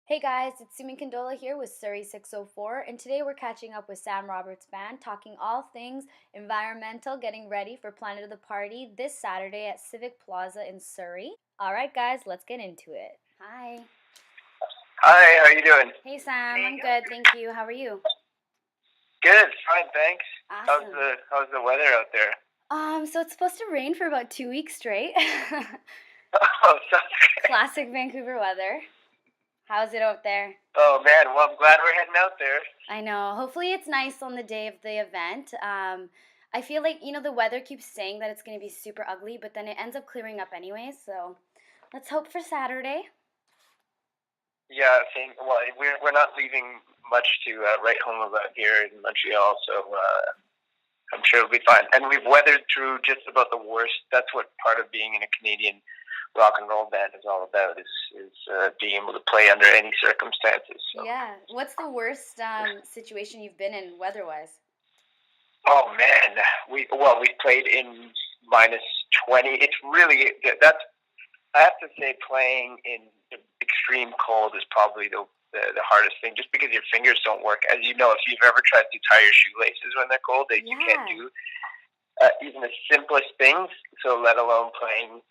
Hey guys, it's Summan and Kandola here with Surrey 604, and today we're catching up with Sam Roberts' band, talking all things environmental, getting ready for Planet of the Party this Saturday at Civic Plaza in Surrey. All right, guys, let's get into it. Hi. Hi, how you doing? Hey Sam, I'm good, thank you. How are you? Good, fine, thanks. How's Awesome. the weather out there? So it's supposed to rain for about 2 weeks straight. Oh, sounds great. Classic Vancouver weather. How's it out there? Oh man, well I'm glad we're heading out there. I know. Hopefully, it's nice on the day of the event. I feel like, the weather keeps saying that it's going to be super ugly, but then it ends up clearing up anyways. So let's hope for Saturday. Yeah, I think well we're not leaving much to write home about here in Montreal, so I'm sure it'll be fine. And we've weathered through just about the worst. That's what part of being in a Canadian rock and roll band is all about is being able to play under any circumstances. So. Yeah. What's the worst situation you've been in weather wise? Oh man, we played in -20. It's really that's I have to say playing in the extreme cold is probably the hardest thing, just because your fingers don't work. As you know, if you've ever tried to tie your shoelaces when they're cold, you can't Yeah. do even the simplest things. So let alone playing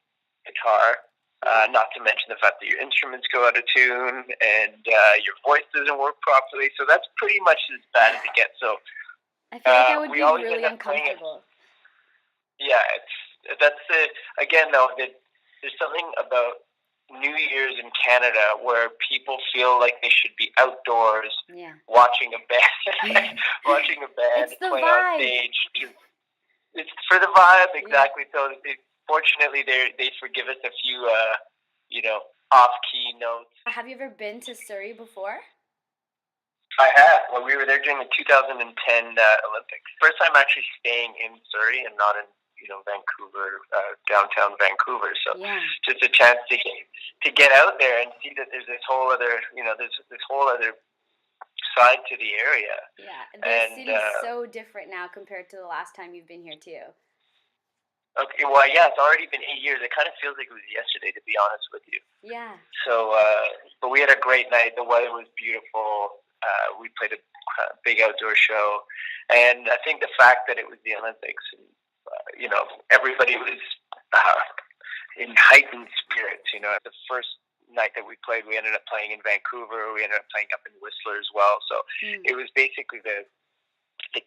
guitar. Yeah. Not to mention the fact that your instruments go out of tune and your voice doesn't work properly. So that's pretty much as bad as it gets. So I feel like I would we be always end really up playing it. uncomfortable. Yeah, that's it. Again, though, there's something about New Year's in Canada where people feel like they should be outdoors Yeah. watching a band, watching a band It's the play on vibe. stage. It's for the vibe, Yeah. exactly. So, fortunately, they forgive us a few, off key notes. Have you ever been to Surrey before? I have. Well, we were there during the 2010 Olympics. First time actually staying in Surrey and not in Vancouver, downtown Vancouver. So Yeah. just a chance to get out there and see that there's this whole other there's this whole other side to the area. Yeah. The And city's so different now compared to the last time you've been here, too. okay, well, yeah, it's already been 8 years. It kind of feels like it was yesterday, to be honest with you. Yeah. So, but we had a great night. The weather was beautiful. We played a big outdoor show, and I think the fact that it was the Olympics, and everybody was in heightened spirits. The first night that we played, we ended up playing in Vancouver. We ended up playing up in Whistler as well. So it was basically the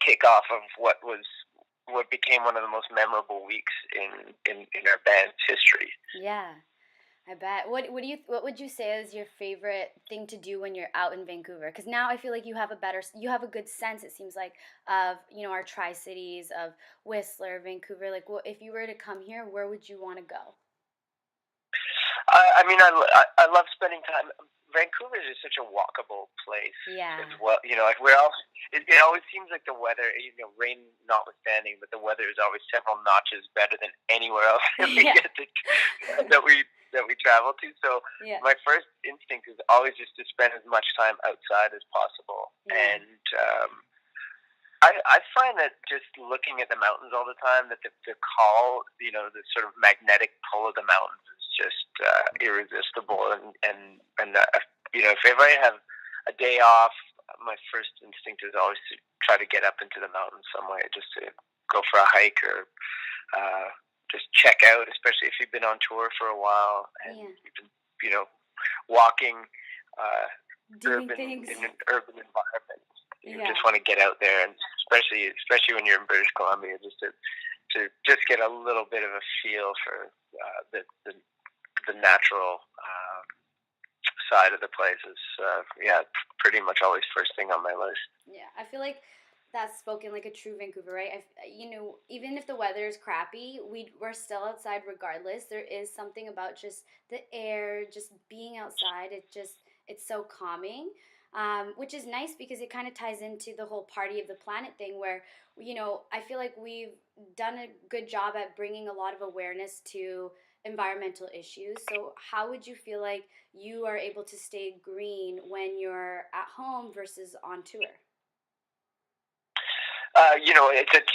kickoff of what became one of the most memorable weeks in our band's history. Yeah, I bet. What would you say is your favorite thing to do when you're out in Vancouver? Because now I feel like you have a good sense. It seems like of our Tri Cities of Whistler, Vancouver. Like, if you were to come here, where would you want to go? I mean, I love spending time. Vancouver is such a walkable place Yeah. as well. Like we're all. It always seems like the weather, rain notwithstanding, but the weather is always several notches better than anywhere else that we Yeah. get that we travel to. So Yeah. my first instinct is always just to spend as much time outside as possible, Yeah. and I find that just looking at the mountains all the time, that the call, the sort of magnetic pull of the mountains is just irresistible. And if ever I have a day off, my first instinct is always to try to get up into the mountains somewhere, just to go for a hike or just check out, especially if you've been on tour for a while and Yeah. you've been, walking Doing things. in an urban environment. You Yeah. just want to get out there, and especially when you're in British Columbia, just to just get a little bit of a feel for the natural side of the place is pretty much always first thing on my list. Yeah, I feel like that's spoken like a true Vancouver, right? Even if the weather is crappy, we're still outside regardless. There is something about just the air, just being outside. It's so calming, which is nice because it kind of ties into the whole party of the planet thing. Where I feel like we've done a good job at bringing a lot of awareness to environmental issues. So how would you feel like you are able to stay green when you're at home versus on tour?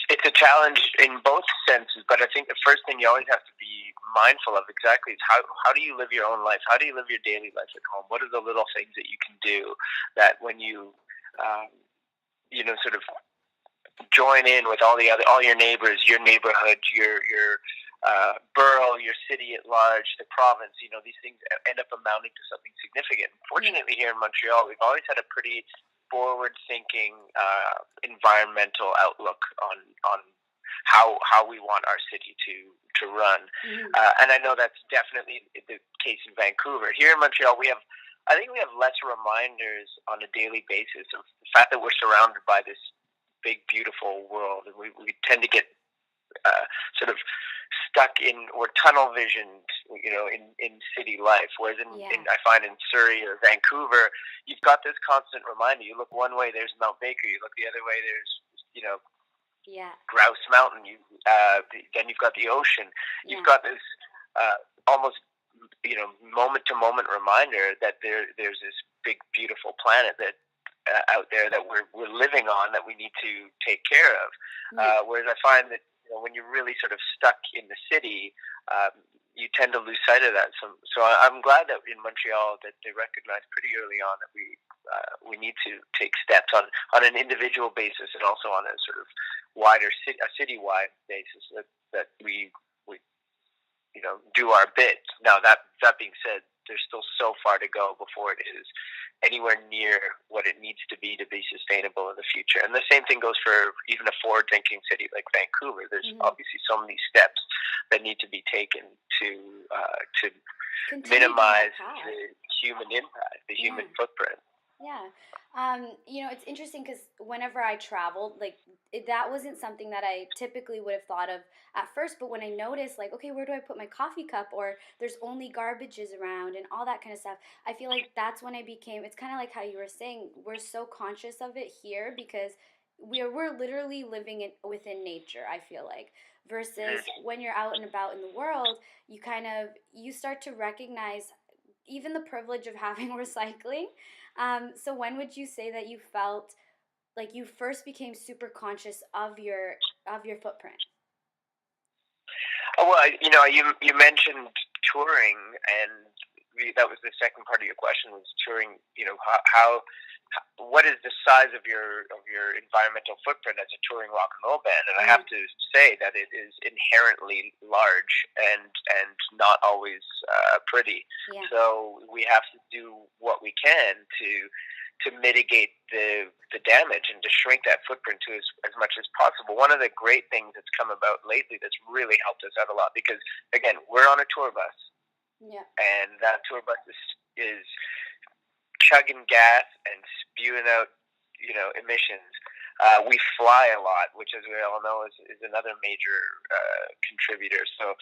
It's a challenge in both senses, but I think the first thing you always have to be mindful of exactly is how do you live your own life? How do you live your daily life at home? What are the little things that you can do that when you um, sort of join in with all your neighbors, your neighborhood, your borough, your city at large, the province. These things end up amounting to something significant. Fortunately, here in Montreal, we've always had a pretty forward-thinking environmental outlook on how we want our city to run. Mm-hmm. And I know that's definitely the case in Vancouver. Here in Montreal, I think we have less reminders on a daily basis of the fact that we're surrounded by this big, beautiful world, and we tend to get sort of stuck in or tunnel visioned, in city life. Whereas I find in Surrey or Vancouver, you've got this constant reminder. You look one way, there's Mount Baker. You look the other way, there's Grouse Mountain. Then you've got the ocean. You've got this almost moment to moment reminder that there's this big beautiful planet that out there that we're living on that we need to take care of. Whereas I find that when you're really sort of stuck in the city, you tend to lose sight of that. So I'm glad that in Montreal that they recognized pretty early on that we need to take steps on an individual basis and also on a sort of wider citywide basis that we do our bit. Now that being said, there's still so far to go before it is anywhere near what it needs to be sustainable in the future. And the same thing goes for even a forward-thinking city like Vancouver. There's obviously so many steps that need to be taken to minimize the human impact, the human footprint. Yeah. It's interesting because whenever I traveled, that wasn't something that I typically would have thought of at first. But when I noticed, okay, where do I put my coffee cup? Or there's only garbages around and all that kind of stuff. I feel like that's when it's kind of like how you were saying, we're so conscious of it here because we're literally living within nature, I feel like. Versus when you're out and about in the world, you start to recognize even the privilege of having recycling. So when would you say that you felt like you first became super conscious of your footprint? Oh, well, you mentioned touring, and that was the second part of your question was touring. What is the size of your environmental footprint as a touring rock and roll band? And I have to say that it is inherently large and not always pretty. Yeah. So we have to do what we can to mitigate the damage and to shrink that footprint to as much as possible. One of the great things that's come about lately that's really helped us out a lot because again, we're on a tour bus. Yeah. And that tour bus is chugging gas and spewing out, emissions. We fly a lot, which, as we all know, is another major contributor. So,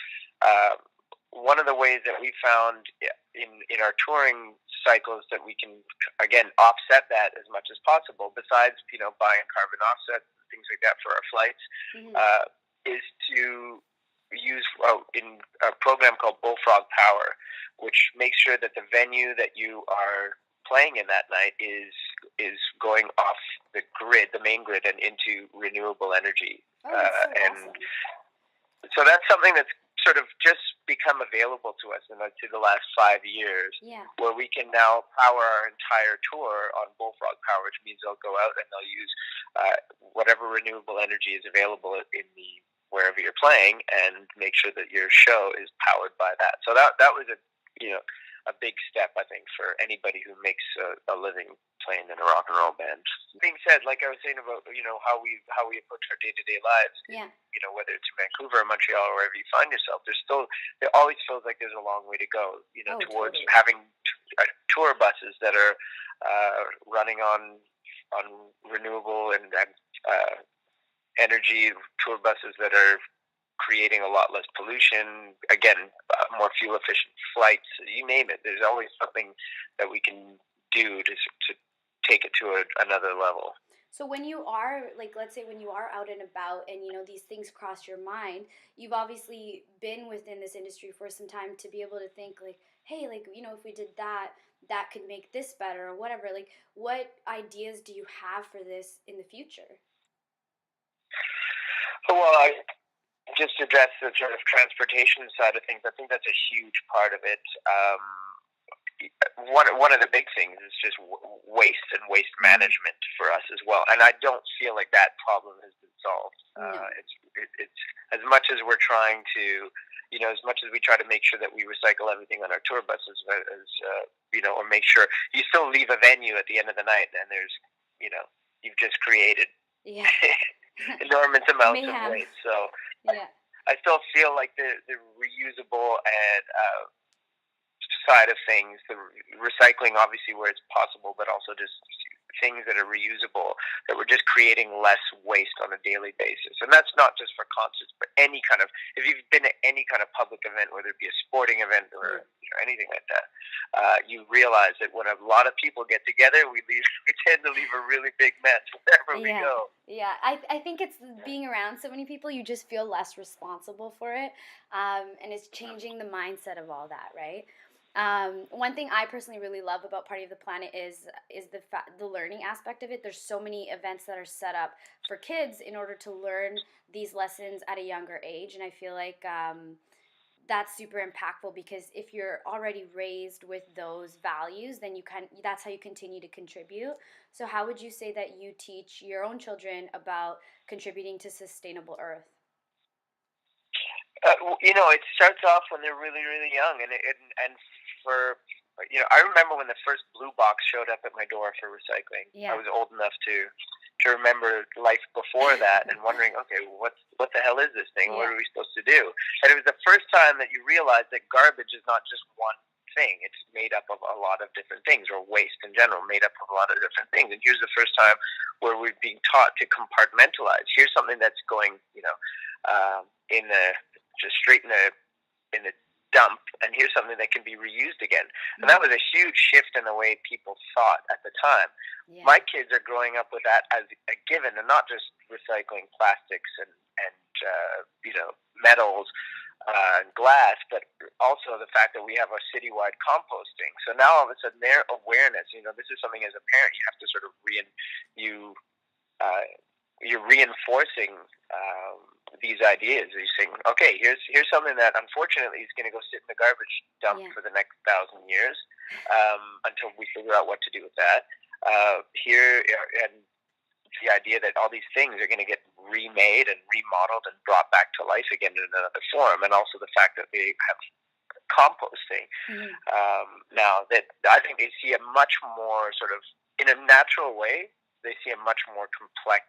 one of the ways that we found in our touring cycles that we can again offset that as much as possible, besides buying carbon offsets and things like that for our flights, is to use in a program called Bullfrog Power, which makes sure that the venue that you are playing in that night is going off the grid, the main grid, and into renewable energy. Awesome. So that's something that's sort of just become available to us in the last 5 years, where we can now power our entire tour on Bullfrog Power, which means they'll go out and they'll use whatever renewable energy is available in wherever you're playing, and make sure that your show is powered by that. So that was a big step, I think, for anybody who makes a living playing in a rock and roll band. Being said, like I was saying about how we approach our day-to-day lives, whether it's in Vancouver or Montreal or wherever you find yourself, there always feels like there's a long way to go, towards having tour buses that are running on renewable and energy, tour buses that are creating a lot less pollution, again, more fuel efficient flights, you name it. There's always something that we can do to take it to another level. So when you are, let's say when you are out and about and, these things cross your mind, you've obviously been within this industry for some time to be able to think hey, if we did that could make this better or whatever. What ideas do you have for this in the future? Well, I just address the sort of transportation side of things. I think that's a huge part of it. One of the big things is just waste and waste management for us as well. And I don't feel like that problem has been solved. No. It's as much as we're trying to, as much as we try to make sure that we recycle everything on our tour buses, or make sure you still leave a venue at the end of the night, and there's, you've just created enormous amounts of waste. So I still feel like the reusable and side of things, the recycling obviously where it's possible, but also just things that are reusable, that we're just creating less waste on a daily basis. And that's not just for concerts, but any kind of, if you've been at any kind of public event, whether it be a sporting event or anything like that, you realize that when a lot of people get together, we tend to leave a really big mess wherever we go. Yeah, I think it's being around so many people, you just feel less responsible for it, and it's changing the mindset of all that, right? One thing I personally really love about Party of the Planet is the learning aspect of it. There's so many events that are set up for kids in order to learn these lessons at a younger age, and I feel like that's super impactful, because if you're already raised with those values, then that's how you continue to contribute. So how would you say that you teach your own children about contributing to sustainable Earth? It starts off when they're really, really young, and for I remember when the first blue box showed up at my door for recycling. I was old enough to remember life before that, and wondering, okay, what the hell is this thing? What are we supposed to do? And it was the first time that you realize that garbage is not just one thing. It's made up of a lot of different things, or waste in general, made up of a lot of different things. And here's the first time where we're being taught to compartmentalize. Here's something that's going, in the just straight in the dump, and here's something that can be reused again. And that was a huge shift in the way people thought at the time. My kids are growing up with that as a given, and not just recycling plastics and metals and glass, but also the fact that we have a citywide composting. So now all of a sudden their awareness, this is something as a parent you have to sort of you're reinforcing these ideas. You're saying, okay, here's something that unfortunately is going to go sit in the garbage dump for the next 1,000 years until we figure out what to do with that. And the idea that all these things are going to get remade and remodeled and brought back to life again in another form, and also the fact that they have composting. Now that I think they see a much more sort of, in a natural way, they see a much more complex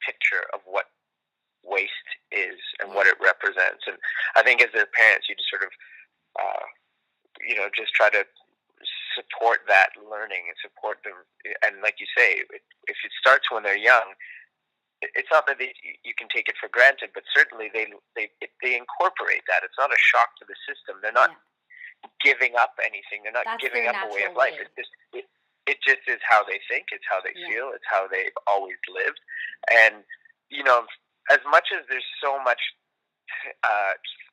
picture of what waste is and what it represents. And I think as their parents, you just sort of, just try to support that learning and support them. And like you say, if it starts when they're young, it's not that you can take it for granted, but certainly they incorporate that. It's not a shock to the system. They're not giving up anying. They're not giving up a way of life. It just is how they think. It's how they feel. It's how they've always lived. And, as much as there's so much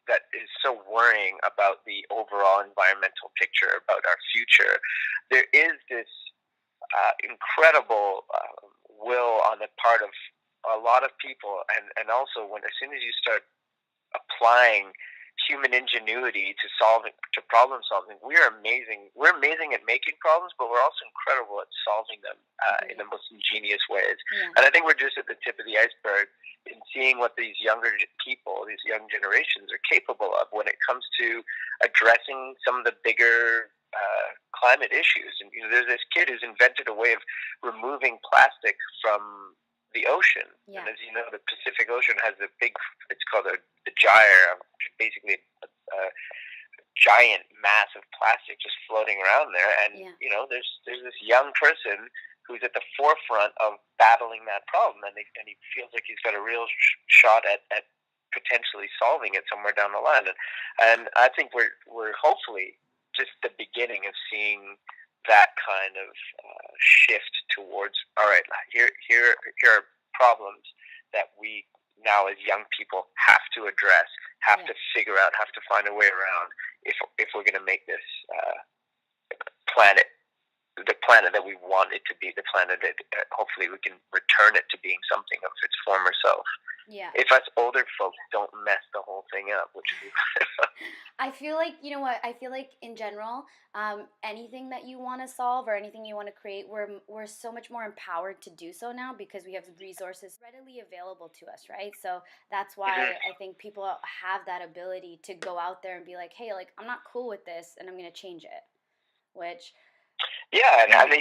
that is so worrying about the overall environmental picture, about our future, there is this incredible will on the part of a lot of people. And also as soon as you start applying human ingenuity to problem solving, we're amazing at making problems, but we're also incredible at solving them in the most ingenious ways. And I think we're just at the tip of the iceberg in seeing what these younger people, these young generations, are capable of when it comes to addressing some of the bigger climate issues. And there's this kid who's invented a way of removing plastic from the ocean. And as you know, the Pacific Ocean has it's called the gyre, basically a giant mass of plastic just floating around there. And there's this young person who's at the forefront of battling that problem, and he feels like he's got a real shot at potentially solving it somewhere down the line. And I think we're hopefully just the beginning of seeing that kind of shift towards, all right, here are problems that we now as young people have to address, have to figure out, have to find a way around if we're going to make this planet the planet that we want it to be, the planet that hopefully we can return it to being something of its former self. Yeah. If us older folks don't mess the whole thing up, which is I feel like, you know what, I feel like in general, anything that you want to solve or anything you want to create, we're so much more empowered to do so now because we have resources readily available to us, right? So that's why I think people have that ability to go out there and be like, hey, like, I'm not cool with this and I'm going to change it, which... Yeah, and they're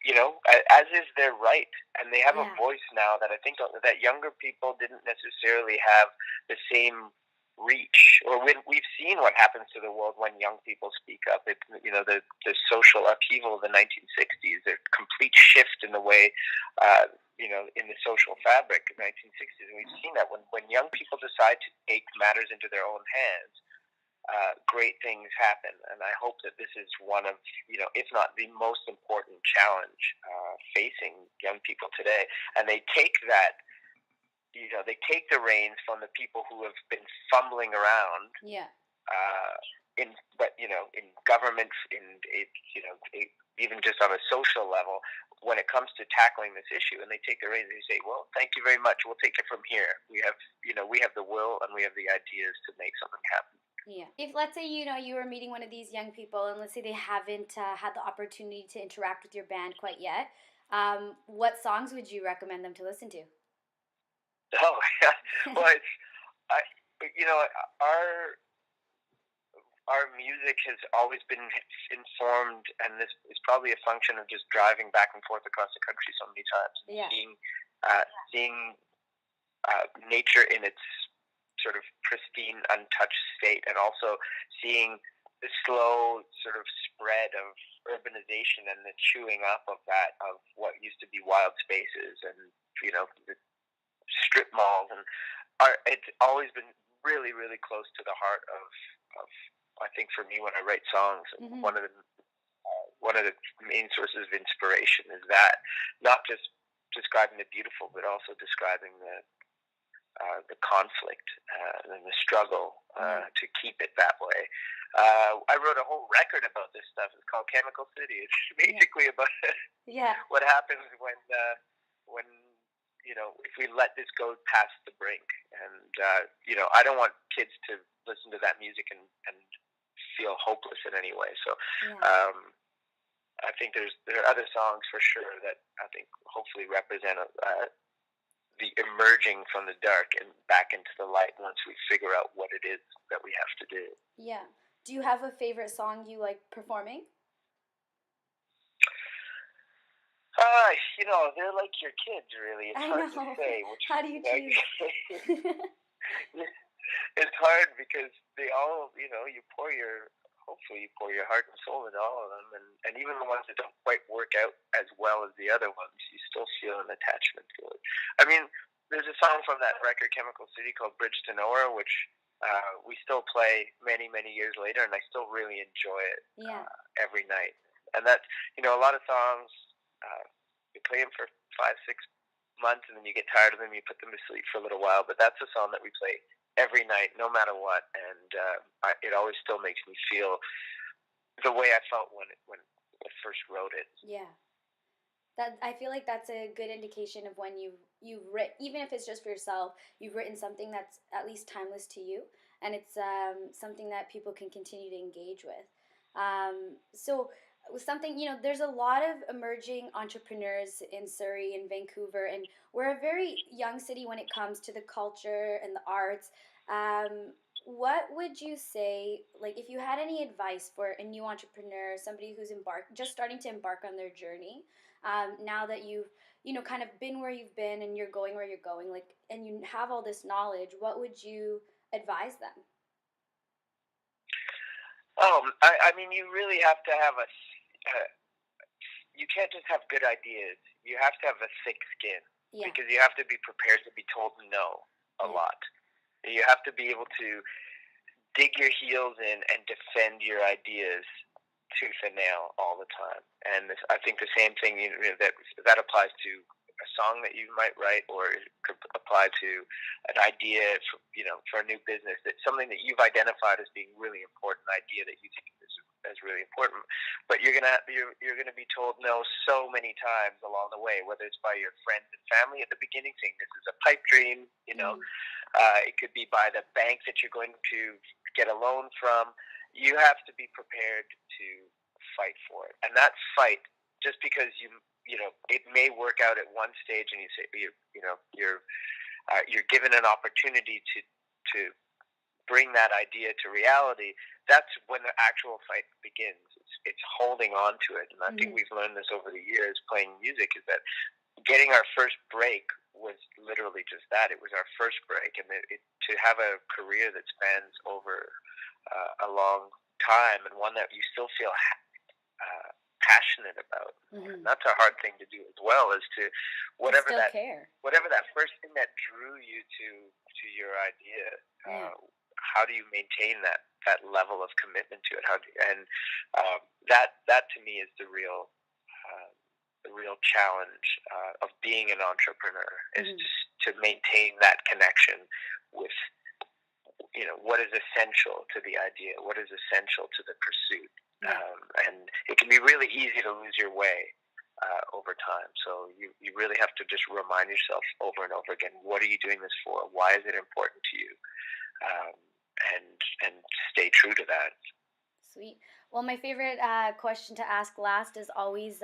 you know, as is their right, and they have a voice now that I think that younger people didn't necessarily have the same reach. Or when we've seen what happens to the world when young people speak up. It's, you know, the social upheaval of the 1960s, the complete shift in the way, you know, in the social fabric of the 1960s, and we've seen that when young people decide to take matters into their own hands. Great things happen, and I hope that this is one of, you know, if not the most important challenge facing young people today. And they take that, you know, they take the reins from the people who have been fumbling around. Yeah. But you know, in government, you know, even just on a social level, when it comes to tackling this issue, and they take the reins and they say, "Well, thank you very much. We'll take it from here. We have, you know, we have the will and we have the ideas to make something happen." Yeah. If, let's say, you know, you were meeting one of these young people and let's say they haven't had the opportunity to interact with your band quite yet, what songs would you recommend them to listen to? Oh, yeah. Well, you know, our music has always been informed, and this is probably a function of just driving back and forth across the country so many times, seeing nature in its sort of pristine, untouched state, and also seeing the slow sort of spread of urbanization and the chewing up of that, of what used to be wild spaces and, you know, the strip malls, and it's always been really, really close to the heart of I think for me when I write songs, one of the main sources of inspiration is that, not just describing the beautiful, but also describing the conflict and the struggle to keep it that way. I wrote a whole record about this stuff. It's called Chemical City. It's basically about what happens when you know, if we let this go past the brink. And you know, I don't want kids to listen to that music and feel hopeless in any way. So I think there are other songs for sure that I think hopefully represent the emerging from the dark and back into the light once we figure out what it is that we have to do. Yeah. Do you have a favorite song you like performing? You know, they're like your kids, really. It's hard to say. How do you choose? It's hard because they all, you know, hopefully you pour your heart and soul into all of them, and even the ones that don't quite work out as well as the other ones, you still feel an attachment to it. I mean, there's a song from that record, Chemical City, called Bridge to Nowhere, which we still play many, many years later, and I still really enjoy it every night. And that's, you know, a lot of songs, you play them for 5-6 months, and then you get tired of them, you put them to sleep for a little while, but that's a song that we play every night, no matter what, and it always still makes me feel the way I felt when I first wrote it. Yeah. That, I feel like that's a good indication of when you've written, even if it's just for yourself, you've written something that's at least timeless to you, and it's something that people can continue to engage with. So something, you know, there's a lot of emerging entrepreneurs in Surrey and Vancouver, and we're a very young city when it comes to the culture and the arts. What would you say, like, if you had any advice for a new entrepreneur, somebody who's just starting to embark on their journey, now that you've, you know, kind of been where you've been and you're going where you're going, like, and you have all this knowledge, what would you advise them? I mean, you really have to have you can't just have good ideas. You have to have a thick skin, because you have to be prepared to be told no a lot. You have to be able to dig your heels in and defend your ideas tooth and nail all the time. And I think the same thing, you know, that applies to a song that you might write, or it could apply to an idea for, you know, for a new business. That's something that you've identified as being really important idea that you think is as really important. But you're gonna be told no so many times along the way, whether it's by your friends and family at the beginning, saying this is a pipe dream. Mm-hmm. It could be by the bank that you're going to get a loan from. You have to be prepared to fight for it, and that fight, just because it may work out at one stage, and you say you're given an opportunity to bring that idea to reality. That's when the actual fight begins. It's holding on to it, and I think we've learned this over the years playing music, is that getting our first break was literally just that. It was our first break, and to have a career that spans over a long time, and one that you still feel passionate about. And that's a hard thing to do as well, is to whatever that first thing that drew you to your idea. How do you maintain that level of commitment to it? That to me is the real challenge of being an entrepreneur, is to maintain that connection with what is essential to the idea, what is essential to the pursuit. And it can be really easy to lose your way over time. So you really have to just remind yourself over and over again, what are you doing this for? Why is it important to you? And stay true to that. Sweet. Well, my favorite question to ask last is always,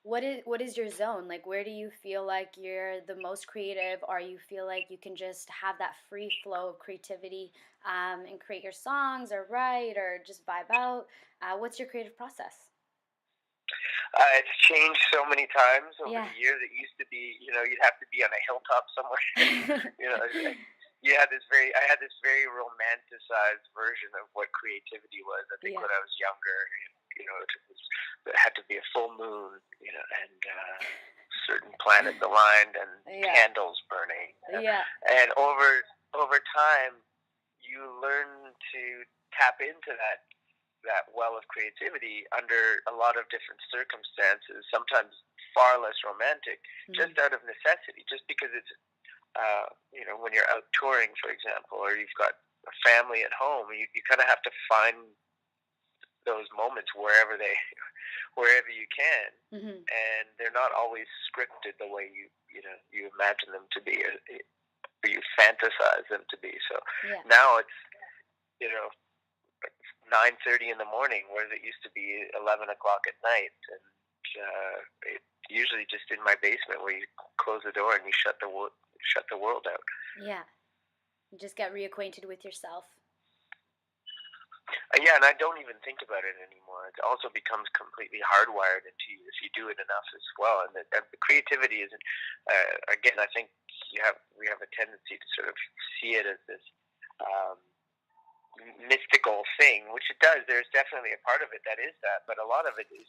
what is your zone? Like, where do you feel like you're the most creative, or you feel like you can just have that free flow of creativity and create your songs or write or just vibe out? What's your creative process? It's changed so many times over the years. It used to be, you'd have to be on a hilltop somewhere. I had this very romanticized version of what creativity was. I think when I was younger, it had to be a full moon, and certain planets aligned and candles burning. And over time, you learn to tap into that well of creativity under a lot of different circumstances, sometimes far less romantic, just out of necessity, just because it's, when you're out touring, for example, or you've got a family at home, you kind of have to find those moments wherever you can, and they're not always scripted the way you imagine them to be, or you fantasize them to be. So now it's 9:30 in the morning, whereas it used to be 11 o'clock at night, and it's usually just in my basement, where you close the door and you shut the world out. Yeah, you just get reacquainted with yourself. And I don't even think about it anymore. It also becomes completely hardwired into you if you do it enough as well. And the creativity isn't. Again, I think we have a tendency to sort of see it as this mystical thing, which it does. There's definitely a part of it that is that, but a lot of it is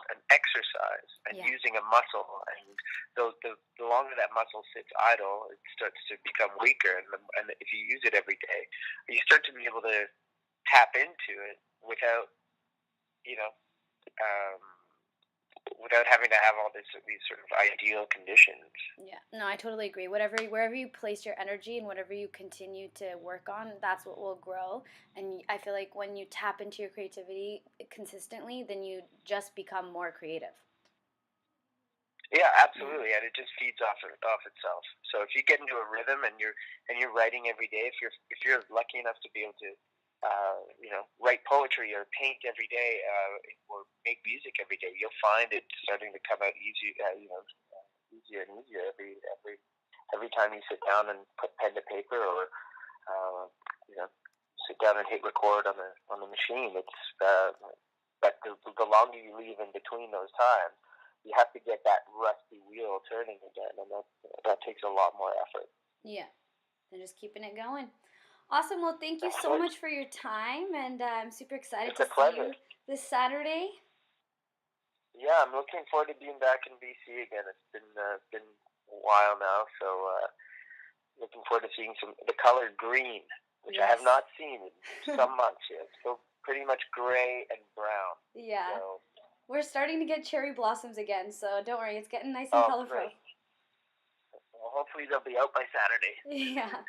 an exercise and using a muscle. And the longer that muscle sits idle, it starts to become weaker. And if you use it every day, you start to be able to tap into it without without having to have all these sort of ideal conditions. Yeah, no, I totally agree. Wherever you place your energy and whatever you continue to work on, that's what will grow. And I feel like when you tap into your creativity consistently, then you just become more creative. Yeah, absolutely, and it just feeds off itself. So if you get into a rhythm and you're writing every day, if you're lucky enough to be able to write poetry or paint every day, or make music every day, you'll find it starting to come out easier and easier every time you sit down and put pen to paper, or sit down and hit record on the machine. It's but the longer you leave in between those times, you have to get that rusty wheel turning again, and that takes a lot more effort. Yeah, and just keeping it going. Awesome. Well, thank you so much for your time, and I'm super excited to see you this Saturday. Yeah, I'm looking forward to being back in BC again. It's been a while now, so looking forward to seeing the color green, which I have not seen in some months yet. So pretty much gray and brown. Yeah. So, we're starting to get cherry blossoms again, so don't worry, it's getting nice and colorful. Great. Well, hopefully they'll be out by Saturday. Yeah.